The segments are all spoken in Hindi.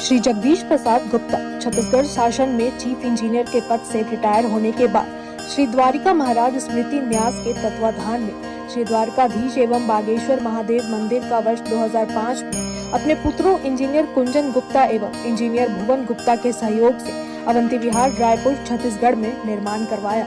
श्री जगदीश प्रसाद गुप्ता छत्तीसगढ़ शासन में चीफ इंजीनियर के पद से रिटायर होने के बाद श्री द्वारिका महाराज स्मृति न्यास के तत्वाधान में श्री द्वारकाधीश एवं बागेश्वर महादेव मंदिर का वर्ष 2005 में अपने पुत्रों इंजीनियर कुंजन गुप्ता एवं इंजीनियर भुवन गुप्ता के सहयोग से अवंती विहार रायपुर छत्तीसगढ़ में निर्माण करवाया।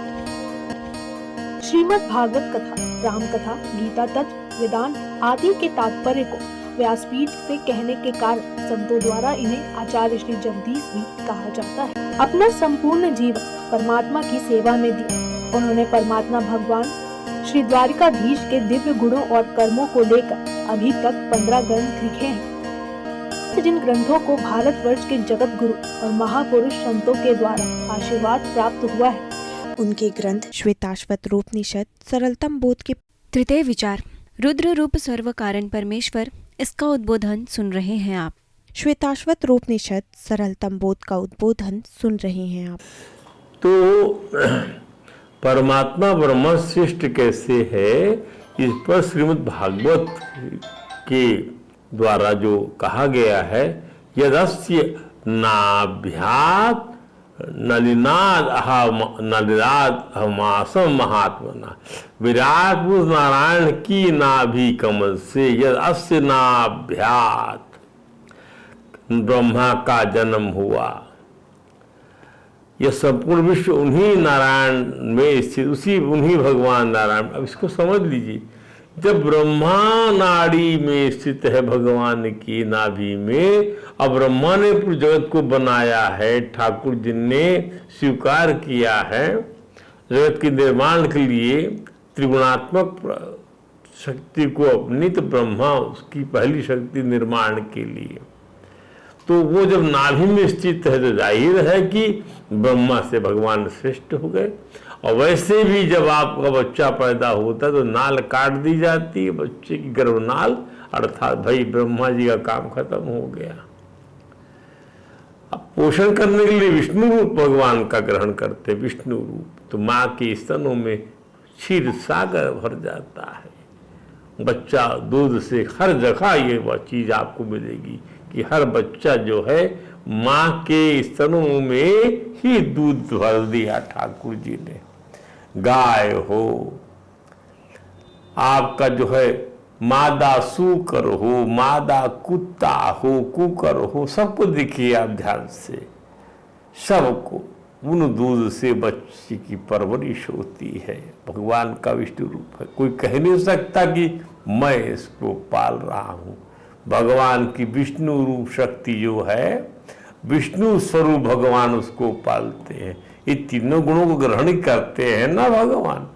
श्रीमद् भागवत कथा, राम कथा, गीता तत्व, वेदांत आदि के तात्पर्य को व्यासपीठ से कहने के कारण संतों द्वारा इन्हें आचार्य श्री जगदीश भी कहा जाता है। अपना संपूर्ण जीवन परमात्मा की सेवा में दिया। उन्होंने परमात्मा भगवान श्री द्वारिकाधीश के दिव्य गुणों और कर्मों को लेकर अभी तक 15 ग्रंथ लिखे हैं, जिन ग्रंथों को भारतवर्ष के जगत गुरु और महापुरुष संतों के द्वारा आशीर्वाद प्राप्त हुआ है। उनके ग्रंथ श्वेताश्वत रूपनिषद, सरलतम बोध के तृतीय विचार, रुद्र रूप सर्व कारण परमेश्वर, इसका उद्बोधन सुन रहे हैं आप। श्वेताश्वत रूपनिषद, सरलतम बोध का उद्बोधन सुन रहे हैं आप। तो परमात्मा ब्रह्म श्रेष्ठ कैसे है, इस पर श्रीमद् भागवत के द्वारा जो कहा गया है, यदस्य नाभ्यात् नलिनाद हमासम महात्मना, विराट पुरुष नारायण की नाभि कमल से यद अस्य नाभ्यात ब्रह्मा का जन्म हुआ। यह संपूर्ण विश्व उन्हीं नारायण में स्थित, उन्हीं भगवान नारायण। अब इसको समझ लीजिए, जब ब्रह्मा नाड़ी में स्थित है भगवान की नाभि में, अब ब्रह्मा ने पूरे जगत को बनाया है, ठाकुर जी ने स्वीकार किया है जगत के निर्माण के लिए त्रिगुणात्मक शक्ति को अपनी, तो ब्रह्मा उसकी पहली शक्ति निर्माण के लिए। तो वो जब नाभि में स्थित है तो जाहिर है कि ब्रह्मा से भगवान श्रेष्ठ हो गए। और वैसे भी जब आपका बच्चा पैदा होता है तो नाल काट दी जाती है, बच्चे की गर्भनाल, अर्थात भाई ब्रह्मा जी का काम खत्म हो गया। अब पोषण करने के लिए विष्णु रूप भगवान का ग्रहण करते, विष्णु रूप, तो माँ के स्तनों में क्षीर सागर भर जाता है। बच्चा दूध से हर जगह ये वह चीज आपको मिलेगी कि हर बच्चा जो है माँ के स्तनों में ही दूध भर दिया ठाकुर जी ने। गाय हो, आपका जो है मादा सूकर हो, मादा कुत्ता हो, कुकर हो, सबको देखिए आप ध्यान से, सबको उन दूध से बच्चे की परवरिश होती है। भगवान का विष्णु रूप है, कोई कह नहीं सकता कि मैं इसको पाल रहा हूँ। भगवान की विष्णु रूप शक्ति जो है, विष्णु स्वरूप भगवान उसको पालते हैं। ये तीनों गुणों को ग्रहण करते हैं ना भगवान।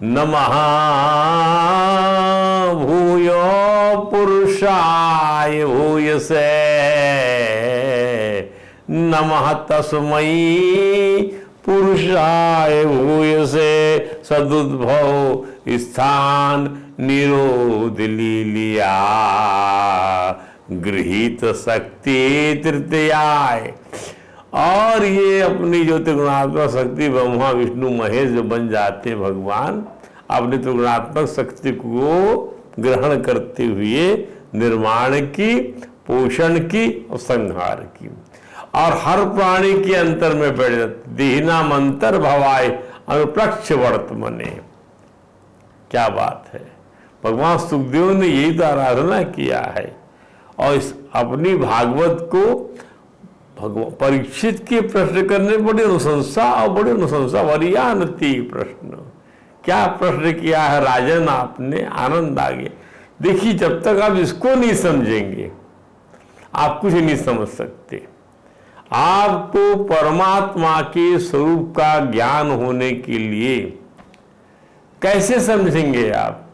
नमः भूयो पुरुषाय भूयसे, नमः तस्मै पुरुषाय भूयसे, सदुद्भव स्थान निरोध लीलिया, गृहीत शक्ति तृतीयाय। और ये अपनी जो त्रिगुणात्मक शक्ति ब्रह्मा विष्णु महेश जो बन जाते भगवान, अपनी त्रिगुणात्मक शक्ति को ग्रहण करते हुए निर्माण की, पोषण की और संहार की, और हर प्राणी के अंतर में बैठ जाते। दीना मंतर भवाय अनुप्रक्ष वर्तमने। क्या बात है, भगवान सुखदेव ने यही तो आराधना किया है। और इस अपनी भागवत को भगवान परीक्षित के प्रश्न करने बड़ी अनुशंसा, और बड़ी अनुशंसा वरियानति प्रश्न। क्या प्रश्न किया है राजन आपने, आनंद आ गया। देखिए, जब तक आप इसको नहीं समझेंगे आप कुछ नहीं समझ सकते। आपको परमात्मा के स्वरूप का ज्ञान होने के लिए कैसे समझेंगे आप?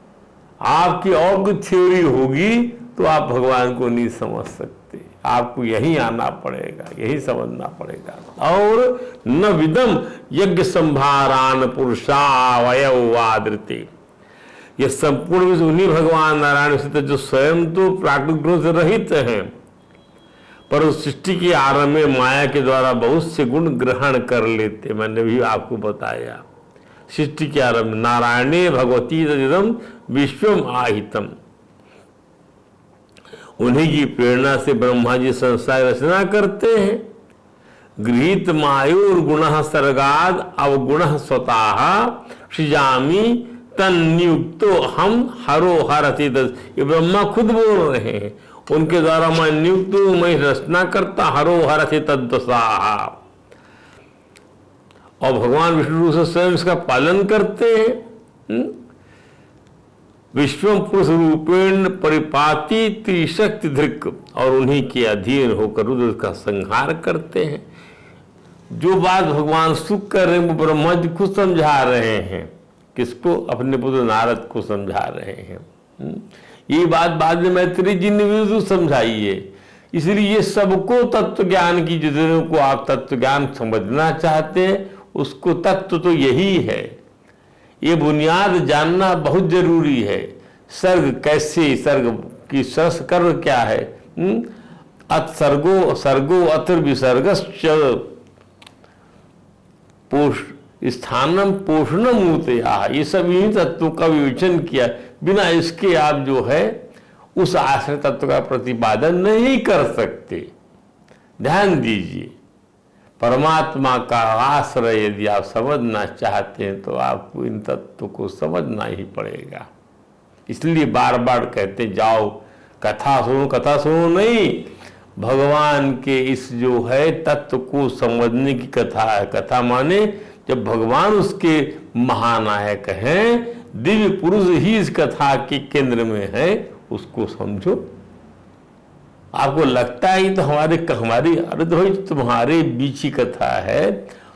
आपकी और कुछ थ्योरी होगी तो आप भगवान को नहीं समझ सकते। आपको यही आना पड़ेगा, यही समझना पड़ेगा। और न विदम यज्ञ संभारान पुरुषावयवादृते, यह संपूर्ण विश्व उन्हीं भगवान नारायण से जो स्वयं तो प्राकृतिक गुणों से रहित हैं, पर उस सृष्टि के आरंभ में माया के द्वारा बहुत से गुण ग्रहण कर लेते। मैंने भी आपको बताया, सृष्टि के आरंभ नारायणे भगवती तदिदं विश्वम आहितम, उन्हीं की प्रेरणा से ब्रह्मा जी संसार रचना करते हैं। गृहीत मायुर गुण सर्गाद अवगुण स्वतः सृजामी तन्नियुक्तो हम हरो हरति। ये ब्रह्मा खुद बोल रहे हैं, उनके द्वारा मैं नियुक्त हूं, मैं रचना करता, हरो हरति तद्दशा। और भगवान विष्णु से स्वयं इसका पालन करते हैं। विश्वम पुरुष रूपेण परिपाति त्रिशक्ति धृक, और उन्हीं के अधीन होकर रुद्र का संहार करते हैं। जो बात भगवान सुख कर रहे हैं वो ब्रह्मा जी खुद समझा रहे हैं। किसको? अपने पुत्र नारद को समझा रहे हैं। ये बात बाद में मैत्री जी ने भी समझाई है। इसलिए ये सबको तत्व ज्ञान की, जितने को आप तत्व ज्ञान समझना चाहते हैं उसको तत्व तो यही है। ये बुनियाद जानना बहुत जरूरी है। सर्ग कैसे, सर्ग की कर्म क्या है? अत सर्गो सर्गो अत्र विसर्गश्च स्थानम पोषणम ऊतया। ये सब इन्हीं तत्वों का विवेचन किया, बिना इसके आप जो है उस आश्रय तत्व का प्रतिपादन नहीं कर सकते। ध्यान दीजिए, परमात्मा का आश्रय यदि आप समझना चाहते हैं तो आपको इन तत्वों को समझना ही पड़ेगा। इसलिए बार बार कहते जाओ कथा सुनो, कथा सुनो नहीं, भगवान के इस जो है तत्व को समझने की कथा है। कथा माने जब भगवान उसके महानायक हैं, दिव्य पुरुष ही इस कथा के केंद्र में है, उसको समझो। आपको लगता है तो हमारी अरे भाई तुम्हारे बीच ही कथा है,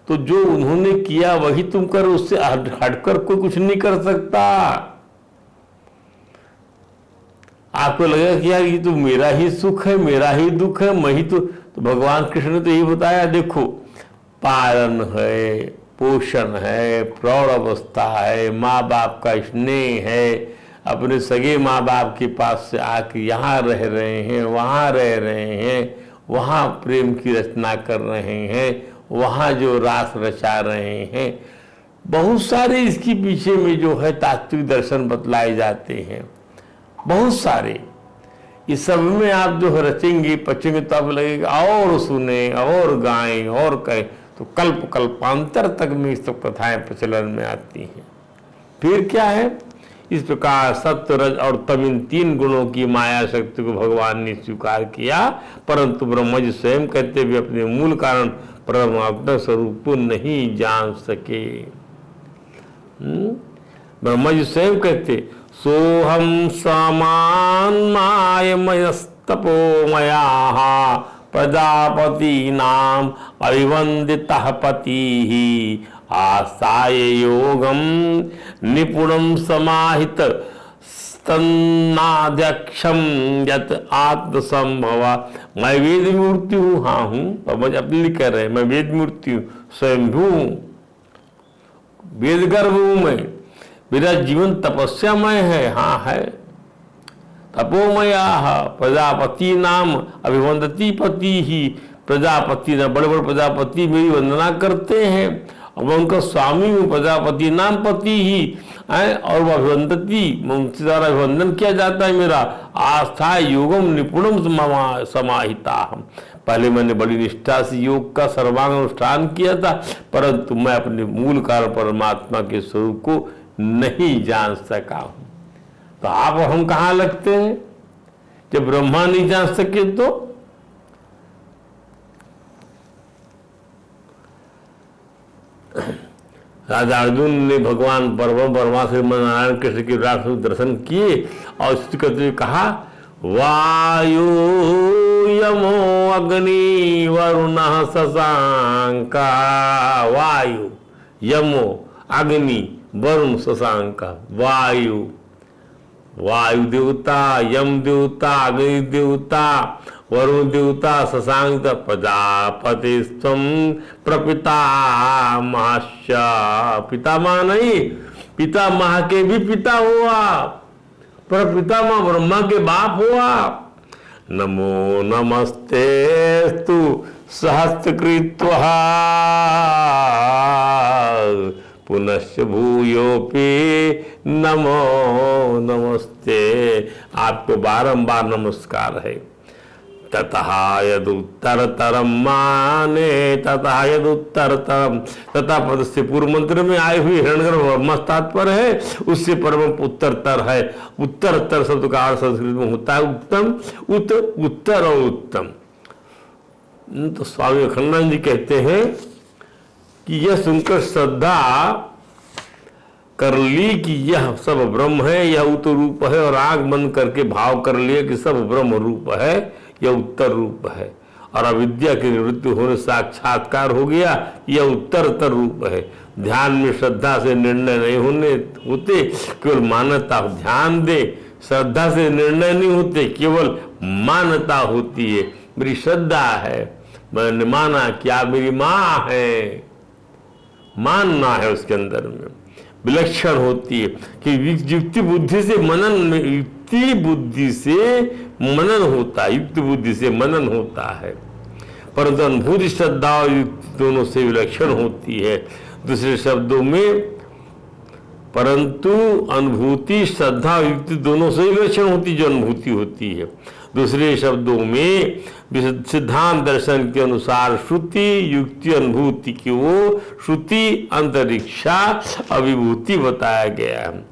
तो जो उन्होंने किया वही तुम करो, उससे हटकर कोई कुछ नहीं कर सकता। आपको लगेगा कि यार ये तो मेरा ही सुख है, मेरा ही दुख है, मैं ही तो भगवान कृष्ण ने तो यही बताया, देखो पालन है, पोषण है, प्रौढ़ अवस्था है, माँ बाप का स्नेह है, अपने सगे माँ बाप के पास से आके यहाँ रह रहे हैं, वहाँ रह रहे हैं, वहाँ प्रेम की रचना कर रहे हैं, वहाँ जो रास रचा रहे हैं। बहुत सारे इसके पीछे में जो है तात्विक दर्शन बतलाए जाते हैं, बहुत सारे। इस सब में आप जो है रचेंगे पचेंगे तो आप लगेगा और सुने और गाएं और कहें, तो कल्प कल्पांतर तक में इस सब कथाएं प्रचलन में आती हैं। फिर क्या है? इस प्रकार सत्य रज और तम इन तीन गुणों की माया शक्ति को भगवान ने स्वीकार किया, परंतु ब्रह्मा जी स्वयं कहते भी अपने मूल कारण परमात्मा स्वरूप को नहीं जान सके। ब्रह्मा जी स्वयं कहते सोहम समान मायमयस्तपोमया प्रजापति नाम अभिवंदितः पति आसाय योगम निपुणम समाहित स्तन्नाध्यक्षम यत आत्मसंभवा। मैं वेद मूर्ति हूँ, हाँ हूँ, बाबा अपने लिए कह रहे हैं मैं वेद मूर्ति हूँ, स्वयं हूँ, वेद गर्भ हूँ मैं, मेरा जीवन तपस्यामय है, हाँ है, तपोमया प्रजापति नाम अभिवंदती पति ही। प्रजापति ना बड़े बड़े प्रजापति मेरी वंदना करते हैं, और मैं उनका स्वामी हूँ, प्रजापति नाम पति ही है, और वह अभिवंदती, उनके द्वारा अभिवंदन किया जाता है मेरा। आस्था योगम निपुणम समाहिता। पहले मैंने बड़ी निष्ठा से योग का सर्वांग अनुष्ठान किया था, परंतु मैं अपने मूल कारण परमात्मा के स्वरूप को नहीं जान सका हूं। तो आप और हम कहाँ लगते हैं? जब ब्रह्मा नहीं जान सके तो राजा अर्जुन ने भगवान परमा श्री नारायण कृष्ण के विराट दर्शन किए और स्तुति करते हुए कहा वायु यमो अग्नि वरुण शशांका। वायु, यमो, अग्नि, वरुण, शशांका। वायु, वायु देवता, यम देवता, अग्नि देवता, वरुण देवता, शशांक प्रजापति प्रपितामहश्च। पितामह नहीं, पितामह के भी पिता हुआ, पर पितामह ब्रह्मा के बाप हुआ। नमो नमस्तेस्तु सहस्त्रकृत्वः पुनश्च भूयोपि नमो नमस्ते। आपको बारंबार नमस्कार है। ततः यदुत्तरतरम माने, ततः यदुत्तरतरम, तथा पद से पूर्व मंत्र में आए हुए हिरण्यगर्भ ब्रह्म तात्पर्य है, उससे परम उत्तरतर है। उत्तरतर शब्द का अर्थ संस्कृत में होता है उत्तम, उत्तर और उत्तम। तो स्वामी अखंडानंद जी कहते हैं कि यह सुनकर श्रद्धा कर ली कि यह सब ब्रह्म है, यह उत्तर रूप है, और आंख बंद करके भाव कर लिया कि सब ब्रह्म रूप है, यह उत्तर रूप है, और अविद्या की निवृत्ति होने साक्षात्कार हो गया, यह उत्तरतर रूप है। ध्यान में श्रद्धा से निर्णय नहीं होते, केवल मान्यता। ध्यान दे, श्रद्धा से निर्णय नहीं होते, केवल मान्यता होती है। मेरी श्रद्धा है, मैंने माना कि आप मेरी माँ है, मानना है उसके अंदर में विलक्षण होती है कि युक्ति बुद्धि से मनन में, युक्ति बुद्धि से मनन होता है, युक्ति बुद्धि से मनन होता है, परंतु अनुभूति श्रद्धा और युक्ति दोनों से विलक्षण होती है। दूसरे शब्दों में, परंतु अनुभूति श्रद्धा और युक्ति दोनों से विलक्षण होती जो अनुभूति होती है। दूसरे शब्दों में सिद्धांत दर्शन के अनुसार श्रुति युक्ति अनुभूति की वो श्रुति अंतरिक्षा अभिभूति बताया गया है।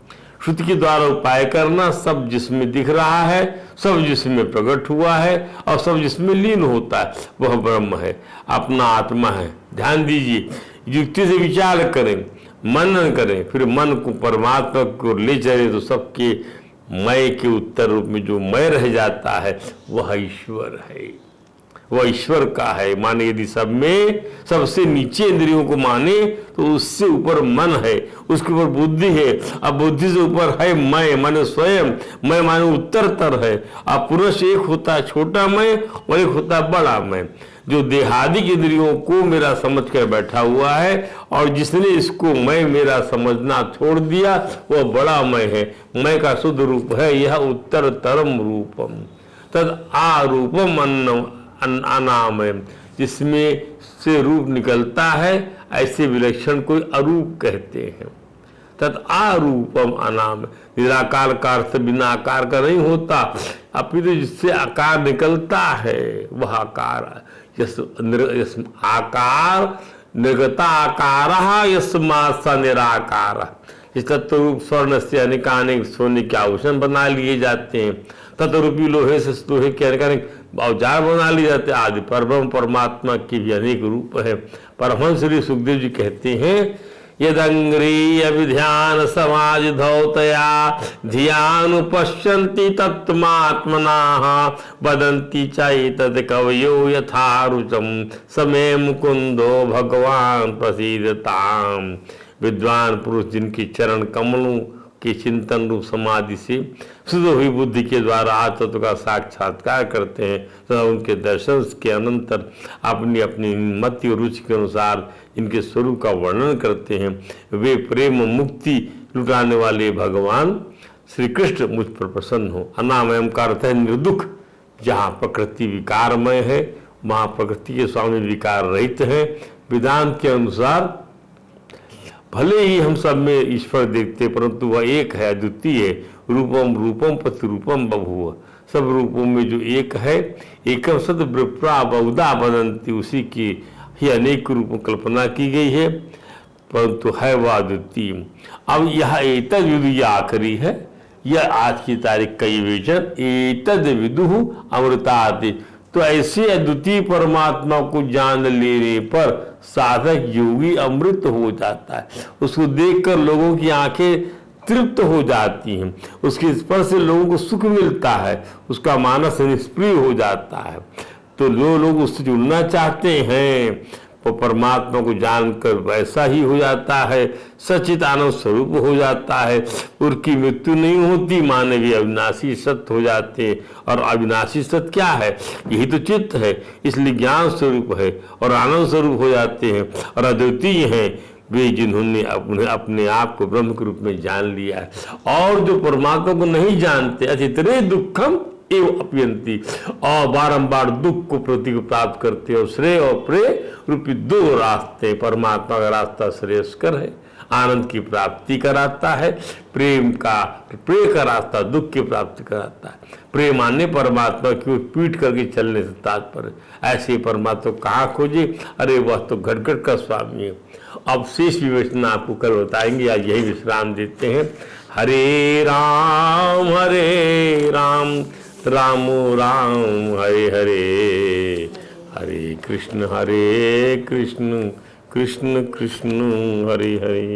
श्रुति के द्वारा उपाय करना, सब जिसमें दिख रहा है, सब जिसमें प्रकट हुआ है और सब जिसमें लीन होता है वह ब्रह्म है, अपना आत्मा है। ध्यान दीजिए, युक्ति से विचार करें, मनन करें, फिर मन को परमात्मा को ले चले तो सबके मय के उत्तर रूप में जो मय रह जाता है वह ईश्वर है, वह ईश्वर का है। माने यदि सब में सबसे नीचे इंद्रियों को माने तो उससे ऊपर मन है, उसके ऊपर बुद्धि है, अब बुद्धि से ऊपर है मैं, माने स्वयं, मैं माने उत्तरतर है। अब पुरुष एक होता है छोटा मैं और एक होता है बड़ा मैं, जो देहादिक इंद्रियों को मेरा समझ कर बैठा हुआ है, और जिसने इसको मैं मेरा समझना छोड़ दिया वह बड़ा मैं है। मैं का शुद्ध रूप है यह उत्तरतरम रूपम तद आरूपम अनाम है, जिसमें से रूप निकलता है, ऐसे विलक्षण कोई अरूप कहते हैं। तद आरूपम अनाम, निराकार का अर्थ बिना आकार का नहीं होता, अपितु जिससे आकार निकलता है वह आकार। आकार निर्गता आकार यस्मात् स निराकार। इस तत्व रूप स्वर्ण से अनेकानेक सोने के आभूषण बना लिए जाते हैं, तत्वरूपी लोहे से लोहे के अनेकानेक औजार बना लिए जाते हैं आदि। परब्रह्म परमात्मा के भी अनेक रूप है। परमहंस श्री सुखदेव जी कहते हैं, यदंग्रीय विध्यान समाज धौतया धियानुपश्यन्ति तत्त्वमात्मनाः वदन्ति चैतद कवयो यथा रुचम समे मुकुंदो भगवान प्रसीदताम। विद्वान पुरुष जिनके चरण कमलों के चिंतन रूप समाधि से शुद्ध हुई बुद्धि के द्वारा आत्मतत्व का साक्षात्कार करते हैं तथा उनके दर्शन के अनंतर अपनी अपनी मति और रुचि के अनुसार इनके स्वरूप का वर्णन करते हैं, वे प्रेम मुक्ति लुटाने वाले भगवान श्री कृष्ण मुझ पर प्रसन्न हो। अनामयम का अर्थ है निर्दुख। जहाँ प्रकृति विकारमय है वहाँ प्रकृति के स्वामी विकार रहित है। वेदांत के अनुसार भले ही हम सब में ईश्वर देखते परंतु वह एक है, अद्वितीय। रूपम रूपम प्रतिरूपम बभूव, सब रूपों में जो एक है, एकम सद विप्रा बहुधा बदंती, उसी की ही अनेक रूपों कल्पना की गई है परंतु है वह अद्वितीय। अब यह एतद विदु यह आखिरी है, यह आज की तारीख का ये विजन, एतद विदुहु अमृताति। तो ऐसे अद्वितीय परमात्मा को जान लेने पर साधक योगी अमृत हो जाता है। उसको देखकर लोगों की आंखें तृप्त हो जाती हैं, उसके स्पर्श से लोगों को सुख मिलता है, उसका मानस निष्प्रिय हो जाता है। तो जो लोग उससे जुड़ना चाहते हैं वो परमात्मा को जानकर वैसा ही हो जाता है, सचित आनंद स्वरूप हो जाता है। उनकी मृत्यु नहीं होती, मानवीय अविनाशी सत्य हो जाते हैं। और अविनाशी सत्य क्या है? यही तो चित्त है, इसलिए ज्ञान स्वरूप है और आनंद स्वरूप हो जाते हैं और अद्वितीय हैं वे जिन्होंने अपने आप को ब्रह्म के रूप में जान लिया है। और जो परमात्मा को नहीं जानते, अतितरे दुखम एवं अपयंती, और बारंबार दुख को प्रति को प्राप्त करते और श्रेय और प्रेय रूपी दो रास्ते, परमात्मा का रास्ता श्रेयस्कर है, आनंद की प्राप्ति कराता है। प्रेम का रास्ता दुख की प्राप्ति कराता है। प्रेम आने परमात्मा की ओर पीट करके चलने से तात्पर्य। ऐसे परमात्मा कहाँ खोजे? अरे वह तो घट का स्वामी है। अब शेष विवेचना आपको कल बताएंगे, आज यही विश्राम देते हैं। हरे राम राम राम हरे हरे, हरे कृष्ण कृष्ण कृष्ण हरे हरे।